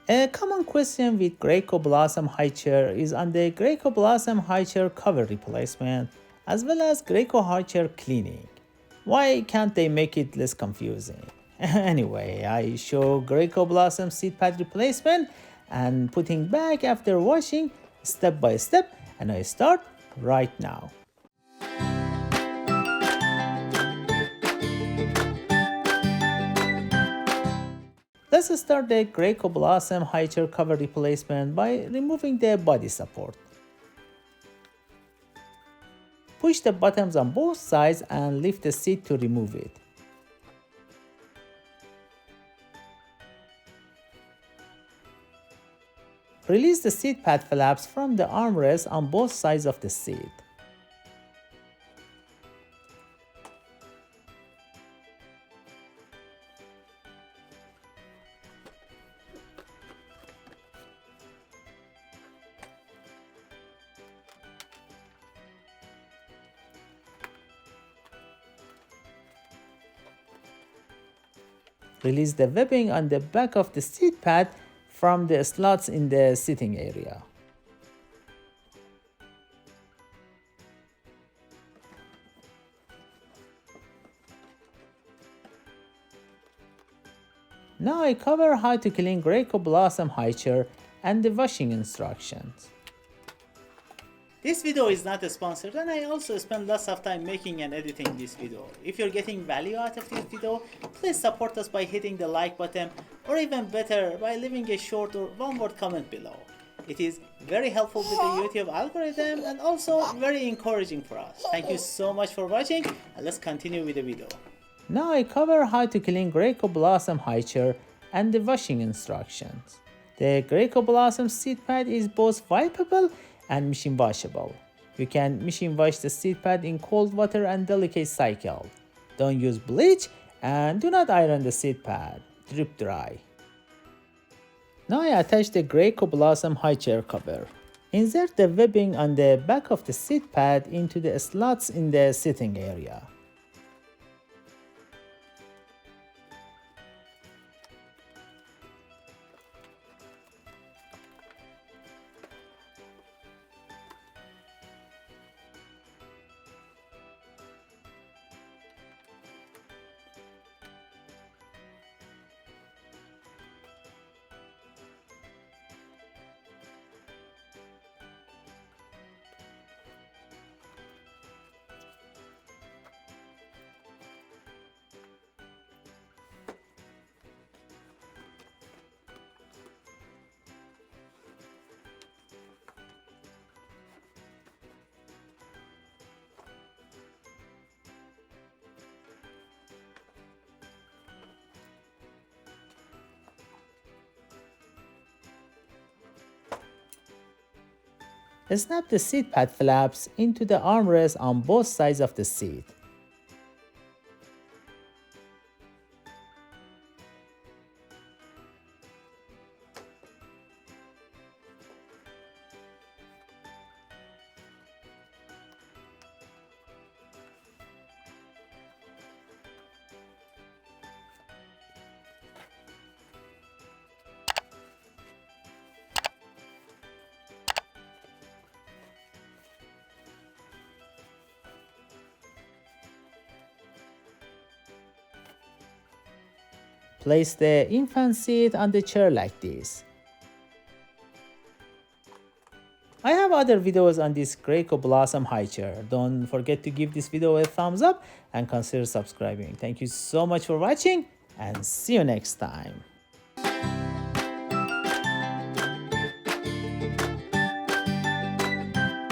A common question with Graco Blossom High Chair is on the Graco Blossom High Chair cover replacement as well as Graco High Chair cleaning. Why can't they make it less confusing? Anyway, I show Graco Blossom seat pad replacement and putting back after washing step by step, and I start right now. Let's start the Graco Blossom high chair cover replacement by removing the body support. Push the buttons on both sides and lift the seat to remove it. Release the seat pad flaps from the armrest on both sides of the seat. Release the webbing on the back of the seat pad from the slots in the seating area. Now I cover how to clean Graco Blossom high chair and the washing instructions. This video is not sponsored, and I also spend lots of time making and editing this video. If you're getting value out of this video, please support us by hitting the like button, or even better, by leaving a short or one-word comment below. It is very helpful with the YouTube algorithm and also very encouraging for us. Thank you so much for watching, and let's continue with the video. Now I cover how to clean Graco Blossom high chair and the washing instructions. The Graco Blossom seat pad is both wipeable and machine washable. You can machine wash the seat pad in cold water and delicate cycle. Don't use bleach and do not iron the seat pad. Drip dry. Now I attach the Graco Blossom high chair cover. Insert the webbing on the back of the seat pad into the slots in the seating area. Snap the seat pad flaps into the armrest on both sides of the seat. Place the infant seat on the chair like this. I have other videos on this Graco Blossom high chair. Don't forget to give this video a thumbs up and consider subscribing. Thank you so much for watching, and see you next time.